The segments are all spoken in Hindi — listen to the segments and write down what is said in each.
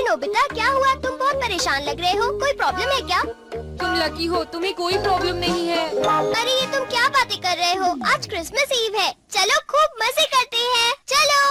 नोबिता, क्या हुआ? तुम बहुत परेशान लग रहे हो, कोई प्रॉब्लम है क्या? तुम लकी हो, तुम्हें कोई प्रॉब्लम नहीं है। अरे ये तुम क्या बातें कर रहे हो? आज क्रिसमस ईव है, चलो खूब मजे करते हैं, चलो।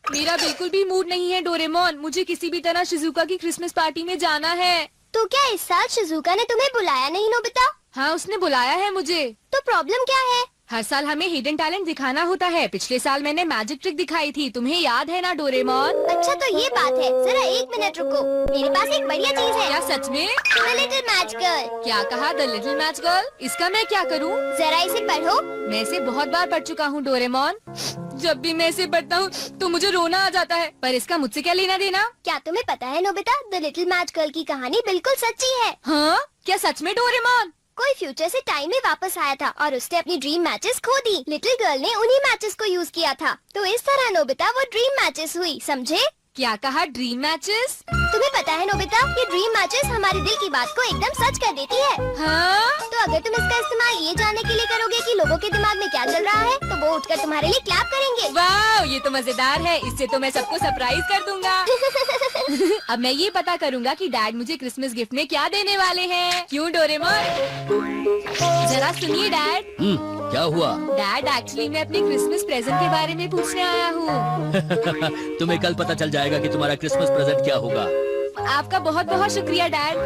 मेरा बिल्कुल भी मूड नहीं है डोरेमोन, मुझे किसी भी तरह शिजुका की क्रिसमस पार्टी में जाना है। तो क्या इस साल शिजुका ने तुम्हें बुलाया नहीं नोबिता? हाँ, उसने बुलाया है मुझे। तो प्रॉब्लम क्या है? हर साल हमें हिडन टैलेंट दिखाना होता है। पिछले साल मैंने मैजिक ट्रिक दिखाई थी, तुम्हें याद है ना डोरेमोन? अच्छा तो ये बात है, जरा एक मिनट रुको, मेरे पास एक बढ़िया चीज है। क्या सच में? The little match girl. क्या कहा? The little match girl? इसका मैं क्या करूँ? जरा इसे पढ़ो। मैं इसे बहुत बार पढ़ चुका हूँ डोरेमोन। जब भी मैं इसे पढ़ता हूँ तो मुझे रोना आ जाता है, पर इसका मुझसे क्या लेना देना? क्या तुम्हें पता है Nobita, the little match girl की कहानी बिल्कुल सच्ची है। हाँ, क्या सच में डोरेमोन? कोई फ्यूचर से टाइम में वापस आया था और उसने अपनी ड्रीम मैचेस खो दी। लिटिल गर्ल ने उन्हीं मैचेस को यूज किया था, तो इस तरह नोबिता वो ड्रीम मैचेस हुई, समझे? क्या कहा? Dream matches? तुम्हें पता है नोबिता, ये ड्रीम मैचेस हमारे दिल की बात को एकदम सच कर देती है। हाँ? तो अगर तुम इसका इस्तेमाल ये जानने के लिए करोगे कि लोगों के दिमाग में क्या चल रहा है, तो वो उठकर तुम्हारे लिए क्लैप करेंगे। वाह, ये तो मजेदार है, इससे तो मैं सबको सरप्राइज कर दूंगा। अब मैं ये पता करूंगा कि डैड मुझे क्रिसमस गिफ्ट में क्या देने वाले हैं। क्यों डोरेमोन? जरा सुनिए डैड। क्या हुआ? डैड, एक्चुअली मैं अपने क्रिसमस प्रेजेंट के बारे में पूछने आया हूँ। तुम्हें कल पता चल जाएगा कि तुम्हारा क्रिसमस प्रेजेंट क्या होगा। आपका बहुत बहुत शुक्रिया डैड।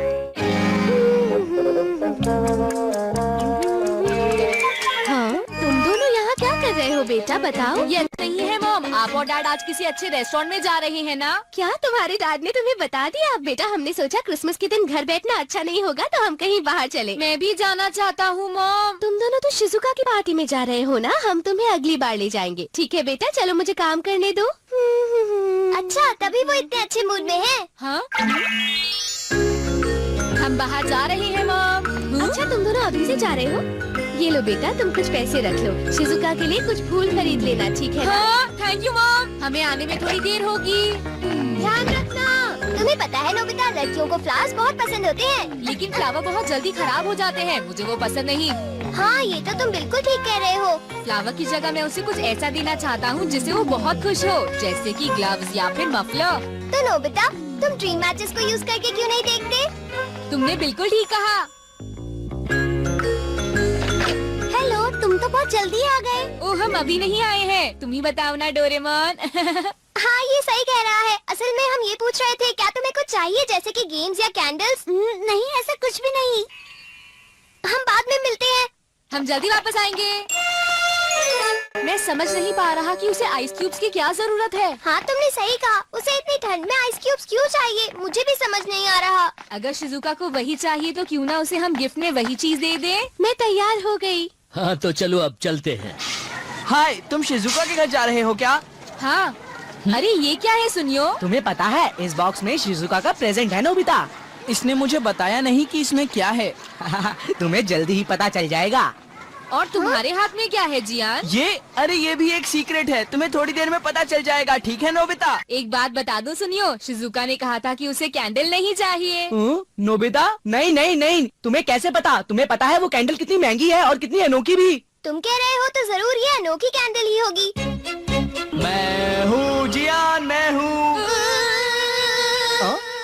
हाँ, तुम दोनों यहाँ क्या कर रहे हो बेटा, बताओ। ये नहीं है मॉम, आप और डैड आज किसी अच्छे रेस्टोरेंट में जा रहे हैं ना? क्या तुम्हारे डैड ने तुम्हें बता दिया? बेटा हमने सोचा क्रिसमस के दिन घर बैठना अच्छा नहीं होगा, तो हम कहीं बाहर चले। मैं भी जाना चाहता हूँ मॉम। तुम दोनों तो शिजुका की पार्टी में जा रहे हो ना, हम तुम्हें अगली बार ले जाएंगे। ठीक है बेटा, चलो मुझे काम करने दो। अच्छा, तभी वो इतने अच्छे मूड में है। हाँ? हम बाहर जा रहे हैं मॉम। अच्छा, तुम दोनों अभी से जा रहे हो? ये लो बेटा, तुम कुछ पैसे रख लो, शिजुका के लिए कुछ फूल खरीद लेना, ठीक है ना? हाँ, थैंक यू मॉम, हमें आने में थोड़ी देर होगी। ध्यान रखना। तुम्हें पता है नोबिता, लड़कियों को फ्लावर्स बहुत पसंद होते हैं। लेकिन फ्लावर बहुत जल्दी खराब हो जाते हैं, मुझे वो पसंद नहीं। हाँ, ये तो तुम बिल्कुल ठीक कह रहे हो। फ्लावर की जगह मैं उसे कुछ ऐसा देना चाहता हूँ जिससे वो बहुत खुश हो, जैसे कि ग्लव्स या फिर मफलर। तो नोबिता, तुम ड्रीम मैचेस को यूज करके क्यों नहीं देखते? तुमने बिल्कुल ठीक कहा। हेलो, तुम तो बहुत जल्दी आ गए। ओह, हम अभी नहीं आए हैं, तुम ही बताओ ना डोरेमोन। हाँ, ये सही कह रहा है। असल में हम ये पूछ रहे थे, क्या तुम्हें कुछ चाहिए जैसे कि गेम्स या कैंडल्स? नहीं, ऐसा कुछ भी नहीं। हम बाद में मिलते हैं। हम जल्दी वापस आएंगे। मैं समझ नहीं पा रहा कि उसे आइस क्यूब्स की क्या जरूरत है। हाँ, तुमने सही कहा, उसे इतनी ठंड में आइस क्यूब्स क्यों चाहिए, मुझे भी समझ नहीं आ रहा। अगर शिजुका को वही चाहिए तो क्यों ना उसे हम गिफ्ट में वही चीज दे दें? मैं तैयार हो गई। हाँ तो चलो अब चलते हैं। हाय, तुम शिजुका के घर जा रहे हो क्या? हाँ। अरे ये क्या है सुनियो? तुम्हें पता है इस बॉक्स में शिजुका का प्रेजेंट है नोबिता। इसने मुझे बताया नहीं कि इसमें क्या है। तुम्हें जल्दी ही पता चल जाएगा। और तुम्हारे हाथ में क्या है जियान? ये भी एक सीक्रेट है, तुम्हें थोड़ी देर में पता चल जाएगा, ठीक है नोबिता? एक बात बता दो सुनियो, शिजुका ने कहा था कि उसे कैंडल नहीं चाहिए। नोबिता, नहीं, तुम्हें कैसे पता? तुम्हें पता है वो कैंडल कितनी महंगी है और कितनी अनोखी भी। तुम कह रहे हो तो जरूर ये अनोखी कैंडल ही होगी। मैं हूँ जियान, मैं हूँ।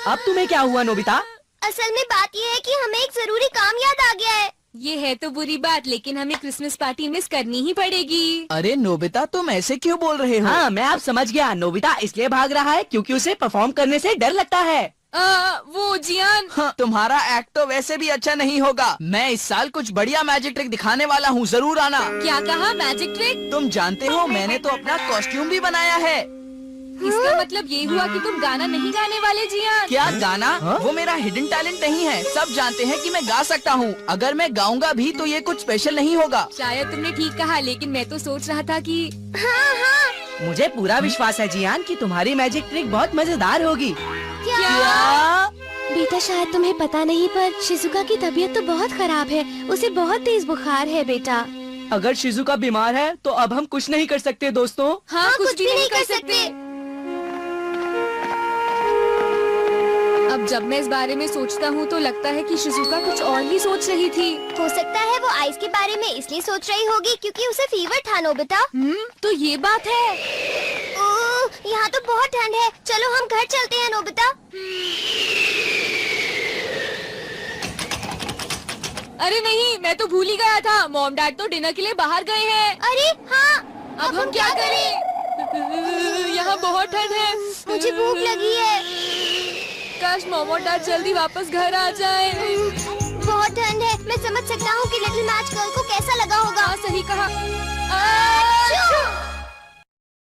अब तुम्हें क्या हुआ नोबिता? असल में बात ये है कि हमें एक जरूरी काम याद आ गया है। ये है तो बुरी बात, लेकिन हमें क्रिसमस पार्टी मिस करनी ही पड़ेगी। अरे नोबिता, तुम ऐसे क्यों बोल रहे हो? हाँ, मैं अब समझ गया। नोबिता इसलिए भाग रहा है क्योंकि उसे परफॉर्म करने से डर लगता है। वो जियान। हाँ, तुम्हारा एक्ट तो वैसे भी अच्छा नहीं होगा। मैं इस साल कुछ बढ़िया मैजिक ट्रिक दिखाने वाला हूँ, जरूर आना। क्या कहा? Magic trick? तुम जानते हो मैंने तो अपना कॉस्ट्यूम भी बनाया है। इसका मतलब ये हुआ कि तुम गाना नहीं गाने वाले जियान? क्या गाना? वो मेरा हिडन टैलेंट नहीं है, सब जानते हैं कि मैं गा सकता हूँ। अगर मैं गाऊंगा भी तो ये कुछ स्पेशल नहीं होगा। शायद तुमने ठीक कहा, लेकिन मैं तो सोच रहा था कि हाँ। मुझे पूरा विश्वास है जियान कि तुम्हारी मैजिक ट्रिक बहुत मजेदार होगी। क्या? बेटा शायद तुम्हें पता नहीं, पर शिजुका की तबीयत तो बहुत खराब है, उसे बहुत तेज बुखार है बेटा। अगर शिजुका बीमार है तो अब हम कुछ नहीं कर सकते दोस्तों। हाँ, कुछ भी नहीं कर सकते। अब जब मैं इस बारे में सोचता हूँ तो लगता है कि शिजुका कुछ और ही सोच रही थी। हो सकता है वो आइस के बारे में इसलिए सोच रही होगी क्योंकि उसे फीवर था नोबिता। तो ये बात है। यहाँ तो बहुत ठंड है। चलो हम घर चलते हैं नोबिता। अरे नहीं, मैं तो भूल ही गया था। मॉम डैड तो डिनर के लिए बाहर गए हैं। अरे हाँ, अब हम क्या करें? यहाँ बहुत ठंड है। मुझे भूख लगी है। काश मॉम और डैड जल्दी वापस घर आ जाए। बहुत ठंड है। मैं समझ सकता हूँ कि लिटिल मैच गर्ल को कैसा लगा होगा। हाँ, सही कहा। आ!